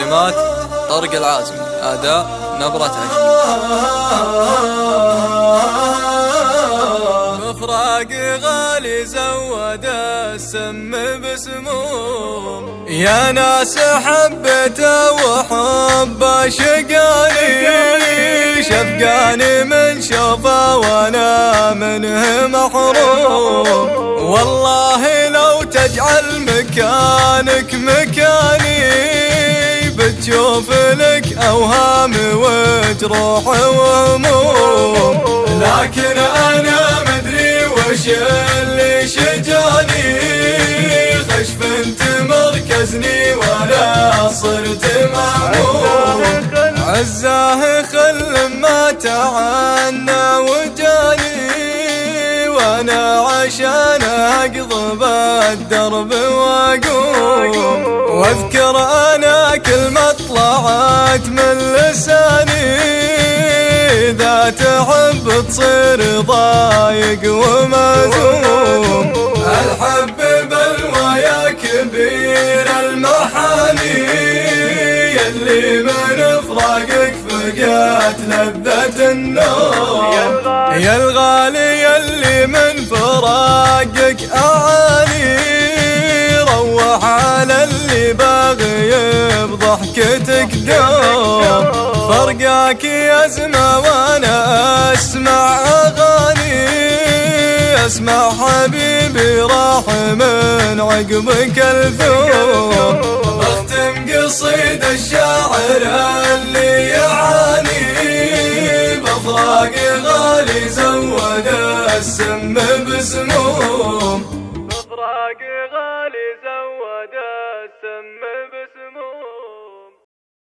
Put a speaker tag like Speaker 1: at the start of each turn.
Speaker 1: كلمات طارق العازمي، أداء نبرة عشق. مفراق غالي زود السم بسموم، يا ناس حبته وحب شقاني، شفقاني من شوفه وانا منه محروم. والله لو تجعل مكانك مكاني بتشوف لك اوهام وجروح وهموم. لكن انا مدري وش اللي شجاني، خشف انت مركزني ولا صرت مهموم. عزاه خل ما تعنى وجاني، وانا عشان اقضب الدرب واقوم. واذكر انا كل ما طلعت من لساني، اذا تحب تصير ضايق ومهزوم. الحب بلوى يا كبير المحاني، يلي من فراقك فقات لذة النوم. يا الغالي يلي من فراقك أعاني، روح على اللي باغي بضحكتك دوم. فرقاك يزمى وانا اسمع اغاني، اسمع حبيبي راح من عقبك الثوم. اختم قصيد الشاعر اللي يعاني، بفراق غالي زود السم بسموم. بفراق غالي زود السم